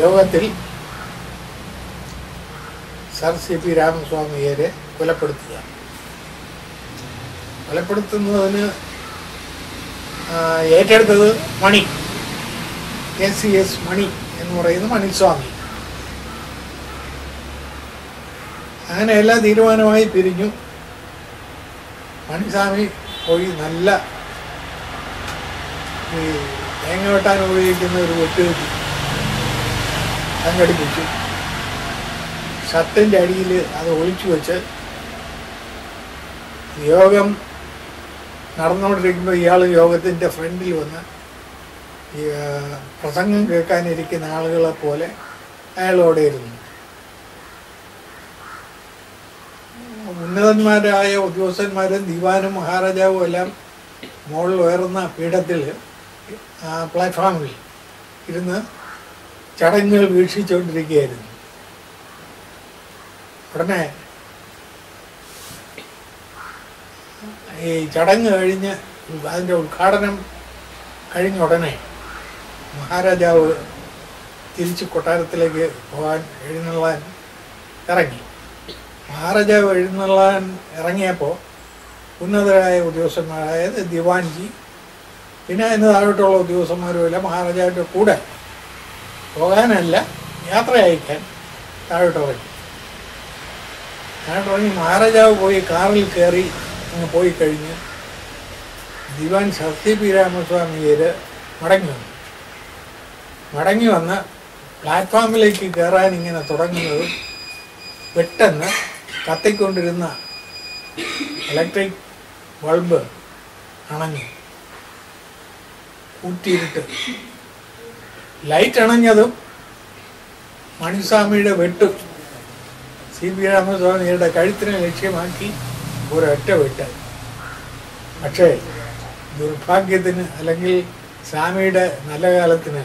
യോഗത്തിൽ sir CP രാമസ്വാമിയെ കൊലപ്പെടുത്തുക. കൊലപ്പെടുത്തുന്നതിന് ഏറ്റെടുത്തത് മണി, ACS മണി എന്ന് പറയുന്ന മണിസ്വാമി. അങ്ങനെ എല്ലാ തീരുമാനമായി പിരിഞ്ഞു. മണിസ്വാമി പോയി നല്ല ഈ തേങ്ങ വെട്ടാൻ ഉപയോഗിക്കുന്ന ഒരു വെട്ടുകെട്ടി സംഘടിപ്പിച്ചു. ഷർട്ടിൻ്റെ അടിയിൽ അത് ഒളിച്ചു വെച്ച് യോഗം നടന്നുകൊണ്ടിരിക്കുമ്പോൾ ഇയാൾ യോഗത്തിൻ്റെ ഫ്രണ്ടിൽ വന്ന് ഈ പ്രസംഗം കേൾക്കാനിരിക്കുന്ന ആളുകളെ പോലെ അയാളോടെ ഇരുന്നു. ഉന്നതന്മാരായ ഉദ്യോഗസ്ഥന്മാരും ദിവാനും മഹാരാജാവും എല്ലാം മുകളിൽ ഉയർന്ന പീഠത്തിൽ പ്ലാറ്റ്ഫോമിൽ ഇരുന്ന് ചടങ്ങുകൾ വീക്ഷിച്ചുകൊണ്ടിരിക്കുകയായിരുന്നു. ഉടനെ ഈ ചടങ്ങ് കഴിഞ്ഞ് അതിൻ്റെ ഉദ്ഘാടനം കഴിഞ്ഞ ഉടനെ മഹാരാജാവ് തിരിച്ച് കൊട്ടാരത്തിലേക്ക് പോകാൻ എഴുന്നള്ളാൻ ഇറങ്ങി. മഹാരാജാവ് എഴുന്നള്ളാൻ ഇറങ്ങിയപ്പോൾ ഉന്നതരായ ഉദ്യോഗസ്ഥന്മാരായ ദിവാൻജി പിന്നെ അതിന് താഴോട്ടുള്ള ഉദ്യോഗസ്ഥന്മാരുമില്ല മഹാരാജാവിൻ്റെ കൂടെ പോകാനല്ല യാത്ര അയക്കാൻ താഴോട്ടിറങ്ങി. താഴോട്ടിറങ്ങി മഹാരാജാവ് പോയി കാറിൽ കയറി അങ്ങ് പോയി കഴിഞ്ഞ് ദിവാൻ സർ CP രാമസ്വാമിയർ മടങ്ങി വന്ന് പ്ലാറ്റ്ഫോമിലേക്ക് കയറാൻ ഇങ്ങനെ തുടങ്ങുന്നത് പെട്ടെന്ന് കത്തിക്കൊണ്ടിരുന്ന ഇലക്ട്രിക് ബൾബ് അണഞ്ഞു. കൂട്ടിയിട്ട് ലൈറ്റ് അണഞ്ഞതും മണിസ്വാമിയുടെ വെട്ടും CP രാമസ്വാമിയുടെ കഴുത്തിനെ ലക്ഷ്യമാക്കി ഒരൊറ്റ വെട്ട്. പക്ഷേ ദുർഭാഗ്യത്തിന് അല്ലെങ്കിൽ സ്വാമിയുടെ നല്ല കാലത്തിന്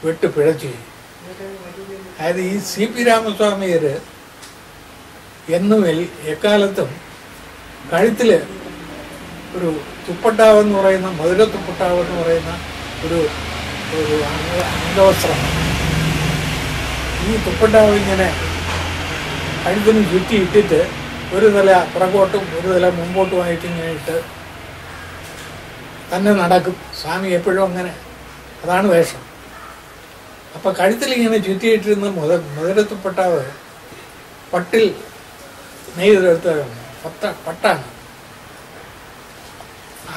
വെട്ട് പിഴച്ചു. അതായത് ഈ CP രാമസ്വാമിയർ എന്നും എക്കാലത്തും കഴുത്തിൽ ഒരു തുപ്പട്ടാവെന്ന് പറയുന്ന മധുര തുപ്പട്ടാവെന്ന് പറയുന്ന ഒരു അംഗവസ്ത്രം, ഈ തുപ്പട്ടാവ് ഇങ്ങനെ കഴുത്തിന് ചുറ്റിയിട്ടിട്ട് ഒരു തല പുറകോട്ടും ഒരു തല മുമ്പോട്ടുമായിട്ട് ഇങ്ങനെ ഇട്ട് തന്നെ നടക്കും. സ്വാമി എപ്പോഴും അങ്ങനെ, അതാണ് വേഷം. അപ്പം കഴുത്തിലിങ്ങനെ ചുറ്റിയിട്ടിരുന്ന മധുരത്തുപ്പട്ടാവ് പട്ടിൽ നെയ്തെടുത്തതാണ്, പട്ടാണ്.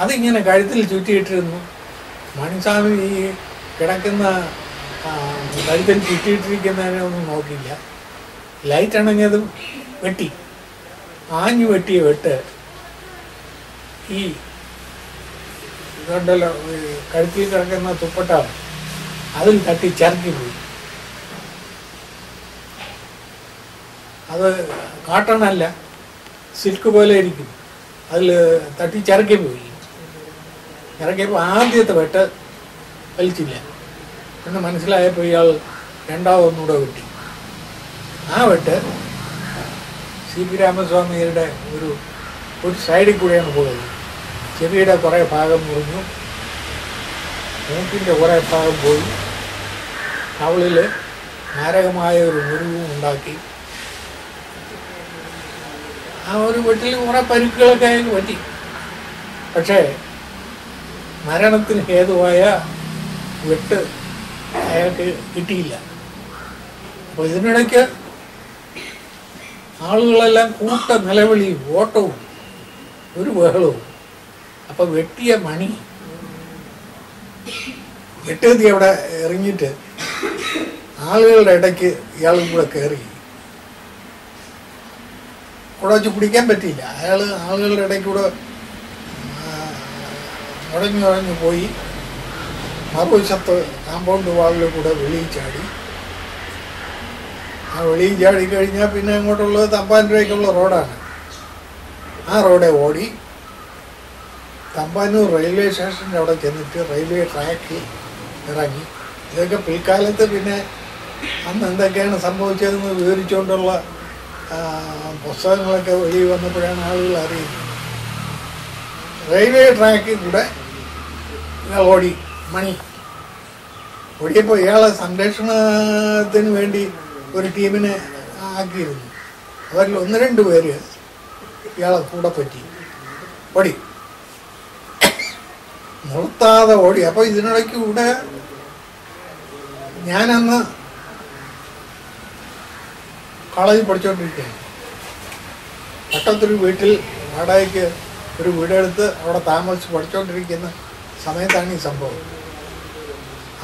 അതിങ്ങനെ കഴുത്തിൽ ചുറ്റിയിട്ടിരുന്നു. മണിസ്വാമി ഈ കിടക്കുന്ന കഴുത്തിൽ ചുറ്റിയിട്ടിരിക്കുന്നതിനെ ഒന്നും നോക്കില്ല. ലൈറ്റ് അണഞ്ഞതും വെട്ടി, ആഞ്ഞു വെട്ടിയ വെട്ട് ഈ ഇതുണ്ടല്ലോ കഴുത്തിൽ കിടക്കുന്ന തുപ്പട്ടാവ് അതിൽ തട്ടി ചരക്കിപ്പോയി. അത് കാട്ടണല്ല, സിൽക്ക് പോലെ ഇരിക്കും, അതിൽ തട്ടി ചിറക്കിപ്പോയി. ഇറക്കിയപ്പോൾ ആദ്യത്തെ വെട്ട് വലിച്ചില്ല എന്ന് മനസ്സിലായപ്പോൾ ഇയാൾ രണ്ടാമതൊന്നുകൂടെ വെട്ടി. ആ വെട്ട് CP രാമസ്വാമിയുടെ ഒരു സൈഡിൽ കൂടെയാണ് പോയത്. ചെവിയുടെ കുറേ ഭാഗം മുറിഞ്ഞു, മൂക്കിൻ്റെ കുറേ ഭാഗം പോയി, കവിളിൽ മാരകമായ ഒരു മുറിവും ഉണ്ടാക്കി. ആ ഒരു വെട്ടിൽ കുറേ പരിക്കുകളൊക്കെ അയാൾക്ക് പറ്റി. പക്ഷേ മരണത്തിന് ഹേതുവായ വെട്ട് അയാൾക്ക് കിട്ടിയില്ല. അപ്പോൾ ഇതിനിടയ്ക്ക് ആളുകളെല്ലാം കൂട്ട നിലവിളിയും ഓട്ടവും ഒരു ബഹളവും. അപ്പം വെട്ടിയ മണി വെട്ടുകത്തി അവിടെ എറിഞ്ഞിട്ട് ആളുകളുടെ ഇടയ്ക്ക് ഇയാളും കൂടെ കയറി. കൂടെ വെച്ച് പിടിക്കാൻ പറ്റിയില്ല. അയാൾ ആളുകളുടെ ഇടയ്ക്ക് കൂടെ മുടഞ്ഞു പോയി മറുവശത്ത് കാമ്പൗണ്ട് വാളിൽ കൂടെ വെളിയിൽ ചാടി. ആ വെളിയിൽ ചാടി കഴിഞ്ഞാൽ പിന്നെ അങ്ങോട്ടുള്ളത് തമ്പാനൂരേക്കുള്ള റോഡാണ്. ആ റോഡെ ഓടി തമ്പാനൂർ റെയിൽവേ സ്റ്റേഷൻ്റെ അവിടെ ചെന്നിട്ട് റെയിൽവേ ട്രാക്കിൽ ഇറങ്ങി. ഇതൊക്കെ പിൽക്കാലത്ത് പിന്നെ അന്ന് എന്തൊക്കെയാണ് സംഭവിച്ചതെന്ന് വിവരിച്ചുകൊണ്ടുള്ള പുസ്തകങ്ങളൊക്കെ വെളിയിൽ വന്നപ്പോഴാണ് ആളുകൾ അറിയുന്നത്. റെയിൽവേ ട്രാക്കിൽ കൂടെ ഓടി മണി ഓടിയപ്പോൾ ഇയാളെ സംരക്ഷണത്തിന് വേണ്ടി ഒരു ടീമിനെ ആക്കിയിരുന്നു. അവരിൽ 1-2 പേര് ഇയാളെ കൂടെ പറ്റി ഓടി, നിർത്താതെ ഓടി. അപ്പോൾ ഇതിനിടയ്ക്ക് കൂടെ ഞാനന്ന് കോളേജിൽ പഠിച്ചുകൊണ്ടിരിക്കുകയാണ്. പട്ടത്തൊരു വീട്ടിൽ വാടകയ്ക്ക് ഒരു വീടെടുത്ത് അവിടെ താമസിച്ച് പഠിച്ചുകൊണ്ടിരിക്കുന്ന സമയത്താണ് ഈ സംഭവം.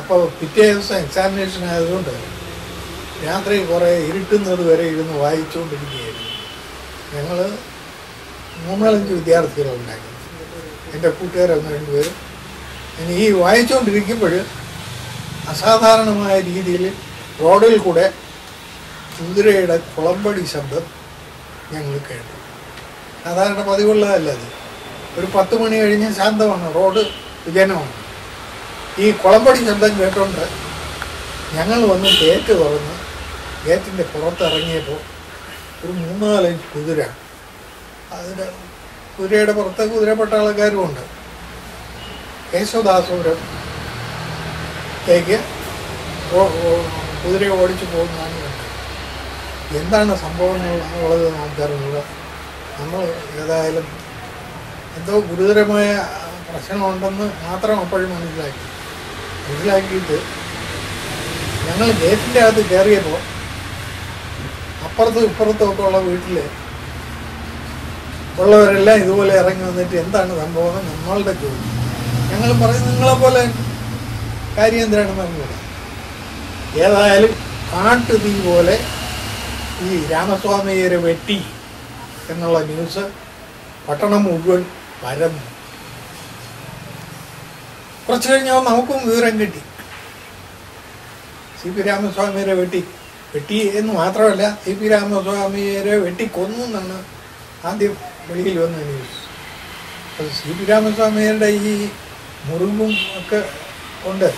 അപ്പോൾ പിറ്റേ ദിവസം എക്സാമിനേഷൻ ആയതുകൊണ്ട് രാത്രി കുറേ ഇരുട്ടുന്നത് വരെ ഇരുന്ന് വായിച്ചുകൊണ്ടിരിക്കുകയായിരുന്നു. ഞങ്ങൾ 3-4 വിദ്യാർത്ഥികളുണ്ടായിരുന്നു, എൻ്റെ കൂട്ടുകാർ 1-2 പേരും. ഇനി ഈ വായിച്ചുകൊണ്ടിരിക്കുമ്പോൾ അസാധാരണമായ രീതിയിൽ റോഡിൽ കൂടെ കുതിരയുടെ കുളമ്പടി ശബ്ദം ഞങ്ങൾ കേട്ടു. സാധാരണ പതിവുള്ളതല്ല അത്. ഒരു 10 മണി കഴിഞ്ഞ് ശാന്തമാണ്, റോഡ് വിജനമാണ്. ഈ കുളമ്പടി ശബ്ദം കേട്ടോണ്ട് ഞങ്ങൾ വന്ന് ഗേറ്റ് തുറന്ന് ഗേറ്റിൻ്റെ പുറത്തിറങ്ങിയപ്പോൾ ഒരു 3-4 കുതിര, അതിൻ്റെ കുതിരയുടെ പുറത്ത് കുതിരപ്പട്ടാളക്കാരും ഉണ്ട്. കേശവദാസപുരത്തേക്ക് കുതിര ഓടിച്ചു പോകുന്നതാണ് കണ്ടത്. എന്താണ് സംഭവം എന്നുള്ളത് നമുക്കറിഞ്ഞുക. നമ്മൾ ഏതായാലും എന്തോ ഗുരുതരമായ പ്രശ്നമുണ്ടെന്ന് മാത്രം അപ്പോഴും മനസ്സിലാക്കിയിട്ട് ഞങ്ങൾ ഗേറ്റിൻ്റെ അകത്ത് കയറിയപ്പോൾ അപ്പുറത്തും ഇപ്പുറത്തും ഒക്കെ ഉള്ള വീട്ടിൽ ഉള്ളവരെല്ലാം ഇതുപോലെ ഇറങ്ങി വന്നിട്ട് എന്താണ് സംഭവം നമ്മളുടെ ചോദ്യം. ഞങ്ങൾ പറയും നിങ്ങളെപ്പോലെ കാര്യം എന്തിനാണെന്ന് പറഞ്ഞത്. ഏതായാലും കാട്ടുതീ പോലെ ഈ രാമസ്വാമിയെ വെട്ടി എന്നുള്ള ന്യൂസ് പട്ടണം മുഴുവൻ പരന്നു. കുറച്ച് കഴിഞ്ഞാൽ നമുക്കും വിവരം കിട്ടി. സി പി രാമസ്വാമിയെ വെട്ടി എന്ന് മാത്രമല്ല, സി പി രാമസ്വാമിയെ വെട്ടിക്കൊന്നു എന്നാണ് ആദ്യം വെളിയിൽ വന്ന ന്യൂസ്. അപ്പോൾ സി പി രാമസ്വാമിയുടെ ഈ മുറിവും ഒക്കെ ഉണ്ട്.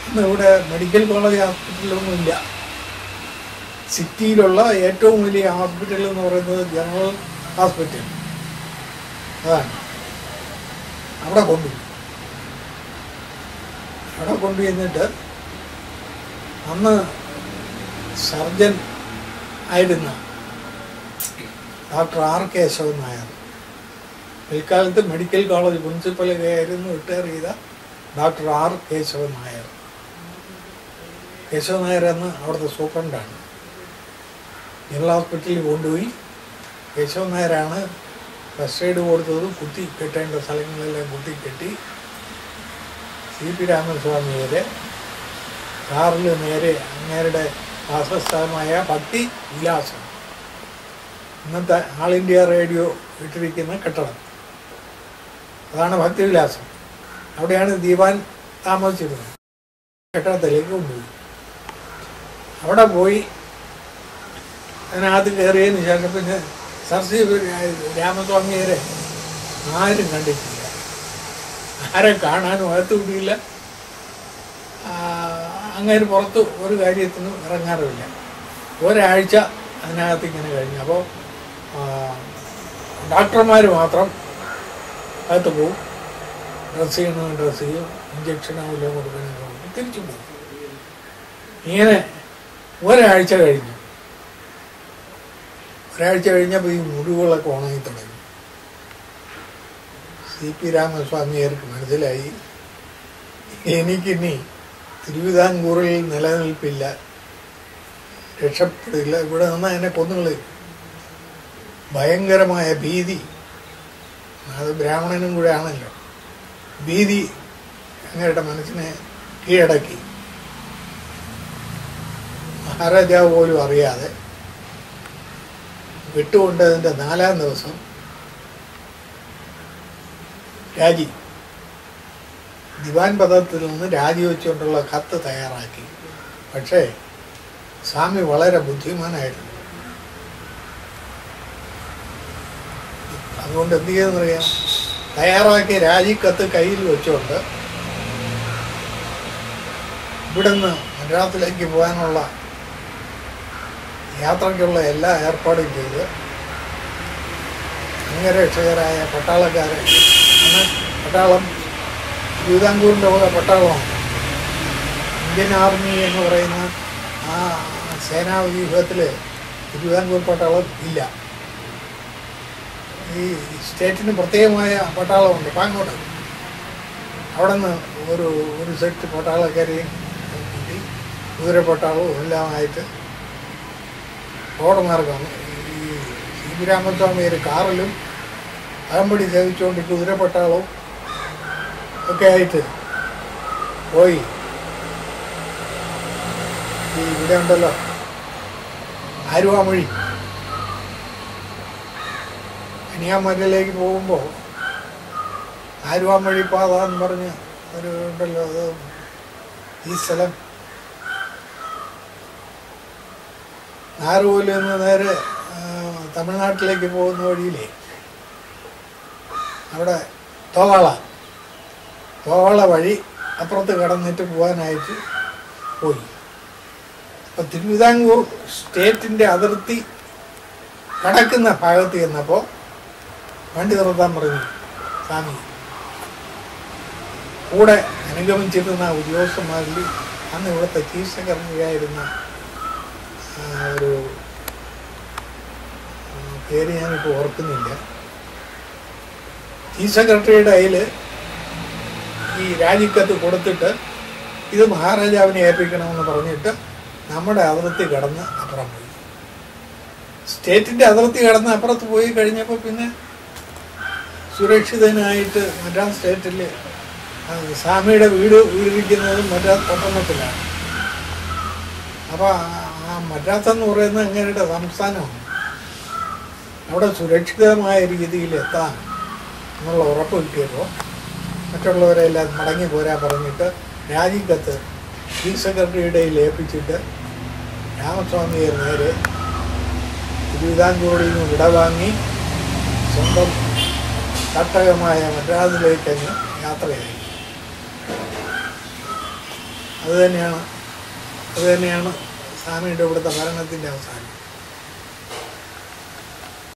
അന്ന് ഇവിടെ മെഡിക്കൽ കോളേജ് ഹോസ്പിറ്റലൊന്നുമില്ല. സിറ്റിയിലുള്ള ഏറ്റവും വലിയ ഹോസ്പിറ്റൽ എന്ന് പറയുന്നത് ജനറൽ ഹോസ്പിറ്റൽ, അതാണ്. അവിടെ കൊണ്ടുചെന്നിട്ട് അന്ന് സർജൻ ആയിരുന്ന ഡോക്ടർ ആർ കേശവൻ നായർ, പിൽക്കാലത്ത് മെഡിക്കൽ കോളേജ് പ്രിൻസിപ്പൽ ആയിരുന്നു റിട്ടയർ ചെയ്ത ഡോക്ടർ ആർ കേശവൻ നായർ. കേശവൻ നായർ അന്ന് അവിടുത്തെ സൂപ്രണ്ടാണ്. ജനറൽ ഹോസ്പിറ്റലിൽ കൊണ്ടുപോയി കേശവൻ നായരാണ് ഫസ്റ്റ് എയ്ഡ് കൊടുത്തത്. കുത്തി കെട്ടേണ്ട സ്ഥലങ്ങളെല്ലാം കുത്തിക്കെട്ടി സി പി രാമസ്വാമിയെ കാറിൽ നേരെ അങ്ങേരുടെ വാസസ്ഥലമായ ഭക്തി വിലാസം, ഇന്നത്തെ ആൾ ഇന്ത്യ റേഡിയോ ഇട്ടിരിക്കുന്ന കെട്ടിടം, അതാണ് ഭക്തി വിലാസം. അവിടെയാണ് ദീപാൻ താമസിച്ചിരുന്നത്. കെട്ടിടത്തിലേക്ക് കൊണ്ടുപോയി. അവിടെ പോയി അതിനകത്ത് കയറിയതിന് ശേഷം പിന്നെ സർ സി രാമസ്വാമിയെ ആരും കണ്ടിട്ടില്ല. ആരെ കാണാനും അകത്ത് കൂടിയില്ല. അങ്ങനെ പുറത്ത് ഒരു കാര്യത്തിനും ഇറങ്ങാറുമില്ല. ഒരാഴ്ച അതിനകത്ത് ഇങ്ങനെ കഴിഞ്ഞു. അപ്പോൾ ഡോക്ടർമാർ മാത്രം അകത്ത് പോവും, ഡ്രസ്സ് ചെയ്യും, ഇഞ്ചക്ഷനാവില്ല കൊടുക്കാനൊക്കെ കൊടുക്കും, തിരിച്ചു പോകും. ഇങ്ങനെ ഒരാഴ്ച കഴിഞ്ഞപ്പോൾ ഈ മുറിവുകളൊക്കെ ഉണങ്ങി തുടങ്ങി. സി പി രാമസ്വാമിയർക്ക് മനസ്സിലായി എനിക്കിനി തിരുവിതാംകൂറിൽ നിലനിൽപ്പില്ല, രക്ഷപ്പെടില്ല, ഇവിടെ നിന്നാൽ എന്നെ കൊന്നുകളയും. ഭയങ്കരമായ ഭീതി, അത് ബ്രാഹ്മണനും കൂടെ ആണല്ലോ, ഭീതി അങ്ങയുടെ മനസ്സിനെ കീഴടക്കി. മഹാരാജാവ് പോലും അറിയാതെ വിട്ടുകൊണ്ടതിൻ്റെ 4-ാം ദിവസം ദിവാൻ പദത്തിൽ നിന്ന് രാജിവെച്ചുകൊണ്ടുള്ള കത്ത് തയ്യാറാക്കി. പക്ഷേ സ്വാമി വളരെ ബുദ്ധിമാനായിരുന്നു. അതുകൊണ്ട് എന്ത് ചെയ്യുന്നറിയാം, തയ്യാറാക്കിയ രാജിക്കത്ത് കയ്യിൽ വെച്ചുകൊണ്ട് ഇവിടുന്ന് മദ്രാസിലേക്ക് പോകാനുള്ള യാത്രയ്ക്കുള്ള എല്ലാ ഏർപ്പാടും ചെയ്ത് അംഗരക്ഷകരായ പട്ടാളക്കാരെ, പട്ടാളം തിരുവിതാംകൂറിൻ്റെ പോലെ പട്ടാളമാണ്, ഇന്ത്യൻ ആർമി എന്ന് പറയുന്ന ആ സേനാ വ്യൂഹത്തിൽ തിരുവിതാംകൂർ പട്ടാളം ഇല്ല. ഈ സ്റ്റേറ്റിന് പ്രത്യേകമായ പട്ടാളമുണ്ട് പാങ്ങോട്ട്. അവിടെ നിന്ന് ഒരു സെറ്റ് പട്ടാളക്കാരെയും കൂട്ടി കുതിരപ്പട്ടാളവും എല്ലാമായിട്ട് റോഡ് മാർഗമാണ്. ഈ സി പി രാമസ്വാമിയർ കാറിലും അകമ്പടി സേവിച്ചുകൊണ്ട് കുതിരപ്പട്ടാളവും ഒക്കെ ആയിട്ട് പോയി. ഈ ഇവിടെ ഉണ്ടല്ലോ ആലുവാമൊഴി കന്യാകുമാരിയിലേക്ക് പോകുമ്പോൾ ആലുവാമൊഴി പാത എന്ന് പറഞ്ഞ് ഒരു ഉണ്ടല്ലോ, അത് ഈ സ്ഥലം നാറുകോലിൽ നിന്ന് നേരെ തമിഴ്നാട്ടിലേക്ക് പോകുന്ന വഴിയിലേ അവിടെ തോവാള വഴി അപ്പുറത്ത് കടന്നിട്ട് പോകാനായിട്ട് പോയി. അപ്പം തിരുവിതാംകൂർ സ്റ്റേറ്റിൻ്റെ അതിർത്തി കടക്കുന്ന ഭാഗത്ത് ചെന്നപ്പോൾ വണ്ടി നിർത്താൻ പറഞ്ഞു സ്വാമി. കൂടെ അനുഗമിച്ചിരുന്ന ഉദ്യോഗസ്ഥന്മാരിൽ അന്ന് ഇവിടുത്തെ ചീഫ് സെക്രട്ടറിയായിരുന്ന ഒരു പേര് ഞാനിപ്പോൾ ഓർക്കുന്നില്ല. ചീഫ് സെക്രട്ടറിയുടെ കയ്യിൽ ഈ രാജിക്കത്ത് കൊടുത്തിട്ട് ഇത് മഹാരാജാവിനെ ഏൽപ്പിക്കണമെന്ന് പറഞ്ഞിട്ട് നമ്മുടെ അതിർത്തി കടന്ന് അപ്പുറം പോയി. സ്റ്റേറ്റിൻ്റെ അതിർത്തി കടന്ന് അപ്പുറത്ത് പോയി കഴിഞ്ഞപ്പോൾ പിന്നെ സുരക്ഷിതനായിട്ട് മദ്രാസ് സ്റ്റേറ്റിൽ സ്വാമിയുടെ വീടിരിക്കുന്നതും മദ്രാസ് പട്ടണത്തിലാണ്. അപ്പോൾ ആ മദ്രാസ് എന്ന് പറയുന്നത് അങ്ങനെയുടെ സംസ്ഥാനമാണ്. അവിടെ സുരക്ഷിതമായ രീതിയിൽ എത്താൻ എന്നുള്ള ഉറപ്പ് കിട്ടിയപ്പോൾ മറ്റുള്ളവരെല്ലാം മടങ്ങി പോരാൻ പറഞ്ഞിട്ട് രാജിക്കത്ത് ചീഫ് സെക്രട്ടറിയുടെ ഏൽപ്പിച്ചിട്ട് രാമസ്വാമിയെ നേരെ തിരുവിതാംകൂറിൽ നിന്ന് വിടവാങ്ങി സ്വന്തം തട്ടകമായ മദ്രാസിലേക്ക് അങ്ങ് യാത്രയായി. അതുതന്നെയാണ് സ്വാമിയുടെ ഇവിടുത്തെ ഭരണത്തിൻ്റെ അവസാനം.